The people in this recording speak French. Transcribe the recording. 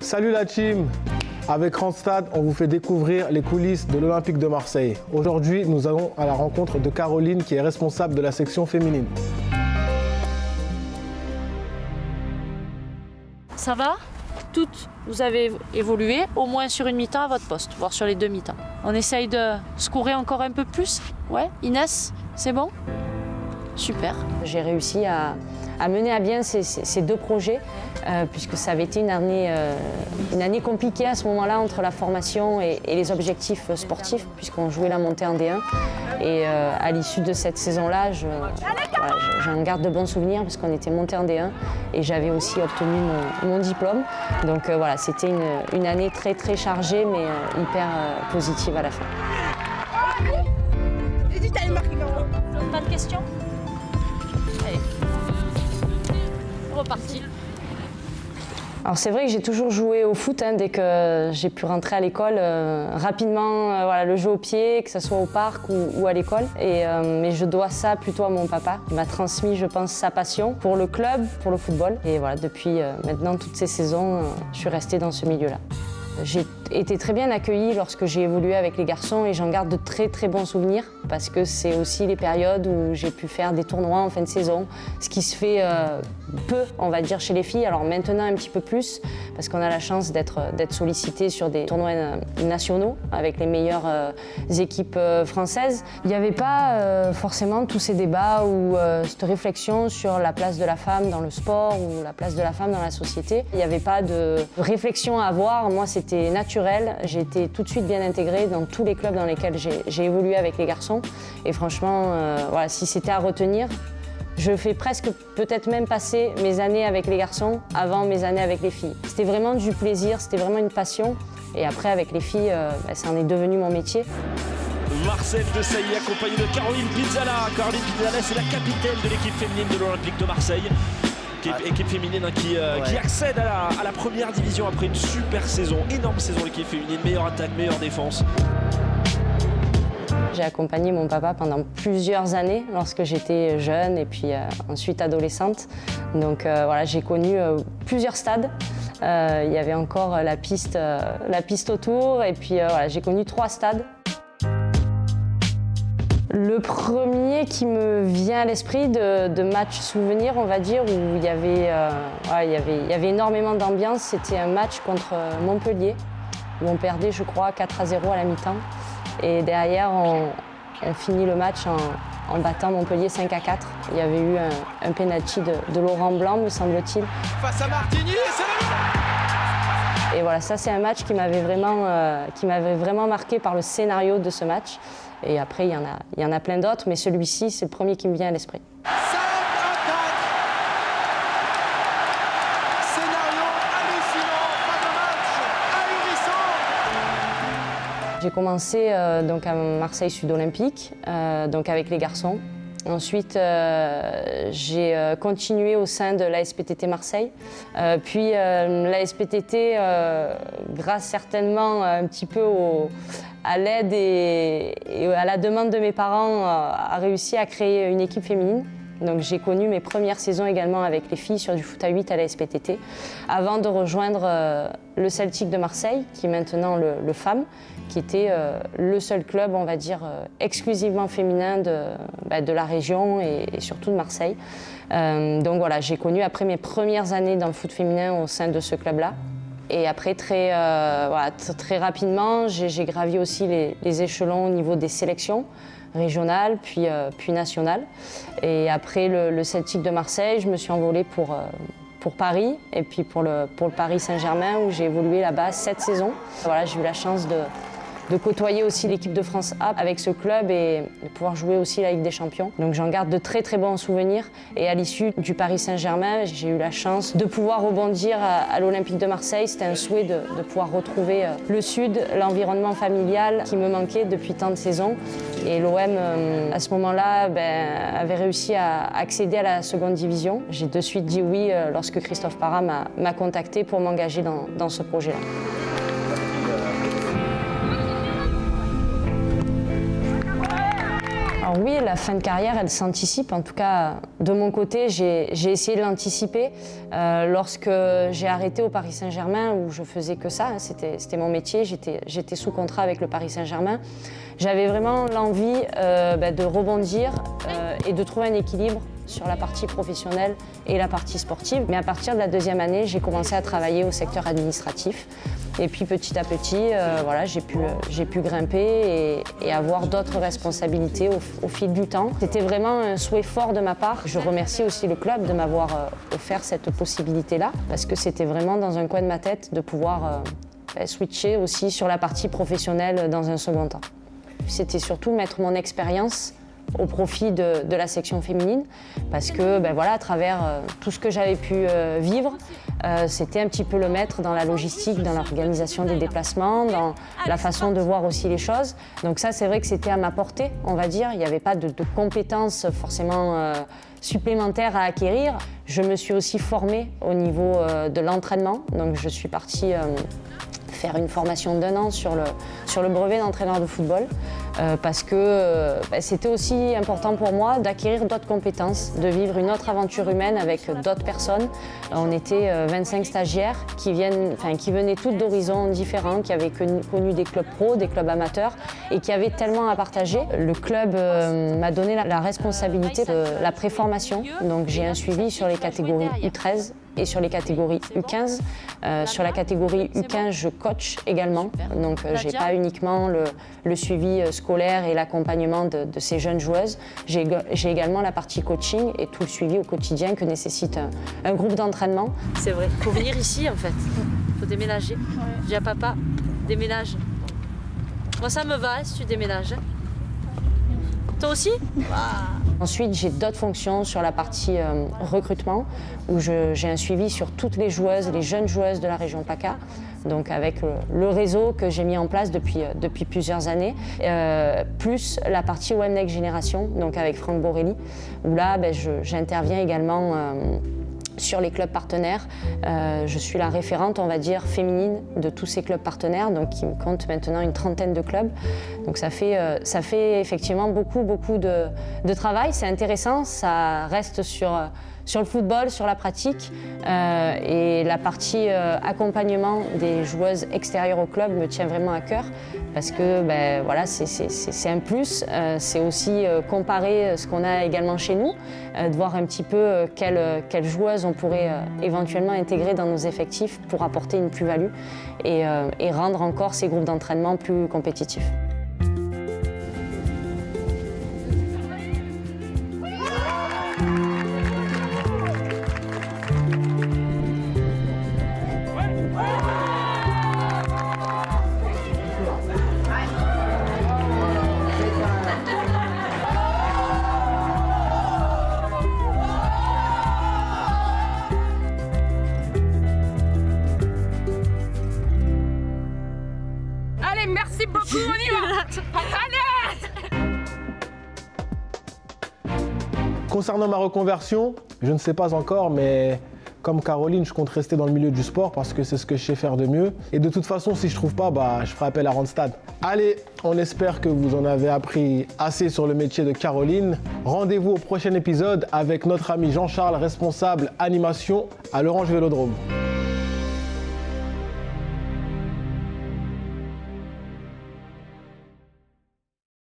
Salut la team! Avec Randstad, on vous fait découvrir les coulisses de l'Olympique de Marseille. Aujourd'hui, nous allons à la rencontre de Caroline qui est responsable de la section féminine. Ça va? Toutes, vous avez évolué au moins sur une mi-temps à votre poste, voire sur les 2 mi-temps. On essaye de scorer encore un peu plus? Ouais, Inès, c'est bon? Super. J'ai réussi à mener à bien ces 2 projets, puisque ça avait été une année compliquée à ce moment-là entre la formation et les objectifs sportifs, puisqu'on jouait la montée en D1. Et à l'issue de cette saison-là, j'en garde de bons souvenirs, parce qu'on était monté en D1 et j'avais aussi obtenu mon diplôme. Donc voilà, c'était une année très très chargée, mais hyper positive à la fin. Pas de questions? Allez, reparti. Alors c'est vrai que j'ai toujours joué au foot dès que j'ai pu rentrer à l'école. Rapidement, voilà, le jeu au pied, que ce soit au parc ou à l'école. Mais je dois ça plutôt à mon papa. Il m'a transmis, je pense, sa passion pour le club, pour le football. Et voilà, depuis maintenant toutes ces saisons, je suis restée dans ce milieu-là. J'ai été très bien accueillie lorsque j'ai évolué avec les garçons et j'en garde de très très bons souvenirs parce que c'est aussi les périodes où j'ai pu faire des tournois en fin de saison, ce qui se fait peu, on va dire, chez les filles. Alors maintenant un petit peu plus parce qu'on a la chance d'être sollicité sur des tournois nationaux avec les meilleures équipes françaises. Il n'y avait pas forcément tous ces débats ou cette réflexion sur la place de la femme dans le sport ou la place de la femme dans la société. Il n'y avait pas de réflexion à avoir. Moi, c'était naturel. J'ai été tout de suite bien intégrée dans tous les clubs dans lesquels j'ai évolué avec les garçons. Et franchement, voilà, si c'était à retenir, je fais presque peut-être même passer mes années avec les garçons avant mes années avec les filles. C'était vraiment du plaisir, c'était vraiment une passion. Et après, avec les filles, ça en est devenu mon métier. Marcel Desailly accompagné de Caroline Pizzala. Caroline Pizzala, c'est la capitaine de l'équipe féminine de l'Olympique de Marseille. Équipe féminine qui accède à la première division après une super saison, énorme saison l'équipe féminine, meilleure attaque, meilleure défense. J'ai accompagné mon papa pendant plusieurs années lorsque j'étais jeune et puis ensuite adolescente. Donc voilà, j'ai connu plusieurs stades. Il y avait encore la piste autour et puis voilà, j'ai connu 3 stades. Le premier qui me vient à l'esprit de match souvenir, on va dire, où il y avait énormément d'ambiance, c'était un match contre Montpellier, où on perdait, je crois, 4-0 à la mi-temps. Et derrière, on finit le match en battant Montpellier 5-4. Il y avait eu un penalty de Laurent Blanc, me semble-t-il. Face à Martigny, et voilà, ça c'est un match qui m'avait vraiment marqué par le scénario de ce match. Et après, il y en a plein d'autres, mais celui-ci, c'est le premier qui me vient à l'esprit. J'ai commencé donc à Marseille Sud Olympique, donc avec les garçons. Ensuite, j'ai continué au sein de l'ASPTT Marseille. Puis l'ASPTT, grâce certainement un petit peu à l'aide et à la demande de mes parents, a réussi à créer une équipe féminine. Donc j'ai connu mes premières saisons également avec les filles sur du foot à 8 à la SPTT, avant de rejoindre le Celtic de Marseille, qui est maintenant le FAM, qui était le seul club, on va dire, exclusivement féminin de la région et surtout de Marseille. Donc voilà, j'ai connu après mes premières années dans le foot féminin au sein de ce club-là. Et après, très rapidement, j'ai gravi aussi les échelons au niveau des sélections régionales, puis nationales. Et après le Celtic de Marseille, je me suis envolée pour Paris, et puis pour le Paris Saint-Germain, où j'ai évolué là-bas 7 saisons. Voilà, j'ai eu la chance de côtoyer aussi l'équipe de France A avec ce club et de pouvoir jouer aussi la Ligue des Champions. Donc j'en garde de très très bons souvenirs. Et à l'issue du Paris Saint-Germain, j'ai eu la chance de pouvoir rebondir à l'Olympique de Marseille. C'était un souhait de pouvoir retrouver le Sud, l'environnement familial qui me manquait depuis tant de saisons. Et l'OM, à ce moment-là, avait réussi à accéder à la seconde division. J'ai de suite dit oui lorsque Christophe Parra m'a contacté pour m'engager dans ce projet-là. Alors oui, la fin de carrière, elle s'anticipe. En tout cas, De mon côté, j'ai essayé de l'anticiper. Lorsque j'ai arrêté au Paris Saint-Germain, où je faisais que ça, hein, c'était mon métier, j'étais sous contrat avec le Paris Saint-Germain, j'avais vraiment l'envie de rebondir et de trouver un équilibre sur la partie professionnelle et la partie sportive. Mais à partir de la deuxième année, j'ai commencé à travailler au secteur administratif. Et puis petit à petit, voilà, j'ai pu grimper et avoir d'autres responsabilités au fil du temps. C'était vraiment un souhait fort de ma part. Je remercie aussi le club de m'avoir offert cette possibilité-là, parce que c'était vraiment dans un coin de ma tête de pouvoir switcher aussi sur la partie professionnelle dans un second temps. C'était surtout mettre mon expérience au profit de la section féminine, parce que voilà, à travers tout ce que j'avais pu vivre, c'était un petit peu le maître dans la logistique, dans l'organisation des déplacements, dans la façon de voir aussi les choses. Donc ça, c'est vrai que c'était à ma portée, on va dire. Il n'y avait pas de compétences forcément supplémentaires à acquérir. Je me suis aussi formée au niveau de l'entraînement. Donc je suis partie faire une formation d'1 an sur le brevet d'entraîneur de football, parce que c'était aussi important pour moi d'acquérir d'autres compétences, de vivre une autre aventure humaine avec d'autres personnes. On était 25 stagiaires qui venaient toutes d'horizons différents, qui avaient connu des clubs pro, des clubs amateurs, et qui avaient tellement à partager. Le club m'a donné la responsabilité de la préformation, donc j'ai un suivi sur les catégories U13 et sur les catégories U15. Sur la catégorie U15, je coach également, donc j'ai pas uniquement le suivi scolaire et l'accompagnement de ces jeunes joueuses, j'ai également la partie coaching et tout le suivi au quotidien que nécessite un groupe d'entraînement. C'est vrai, il faut venir ici en fait, il faut déménager. Ouais. Je dis à papa, déménage. Moi ça me va si tu déménages. Toi aussi? Ensuite, j'ai d'autres fonctions sur la partie recrutement, où j'ai un suivi sur toutes les joueuses, les jeunes joueuses de la région PACA, donc avec le réseau que j'ai mis en place depuis plusieurs années, plus la partie OM Next Génération, donc avec Franck Borelli, où là, j'interviens également sur les clubs partenaires. Je suis la référente, on va dire, féminine de tous ces clubs partenaires, donc qui me comptent maintenant une trentaine de clubs. Donc ça fait effectivement beaucoup de travail. C'est intéressant, ça reste sur le football, sur la pratique, et la partie accompagnement des joueuses extérieures au club me tient vraiment à cœur, parce que voilà, c'est un plus. C'est aussi comparer ce qu'on a également chez nous, de voir un petit peu quelles joueuses on pourrait éventuellement intégrer dans nos effectifs pour apporter une plus-value et rendre encore ces groupes d'entraînement plus compétitifs. Merci beaucoup, on y va. Allez. Concernant ma reconversion, je ne sais pas encore, mais comme Caroline, je compte rester dans le milieu du sport parce que c'est ce que je sais faire de mieux. Et de toute façon, si je trouve pas, je ferai appel à Randstad. Allez, on espère que vous en avez appris assez sur le métier de Caroline. Rendez-vous au prochain épisode avec notre ami Jean-Charles, responsable animation à l'Orange Vélodrome.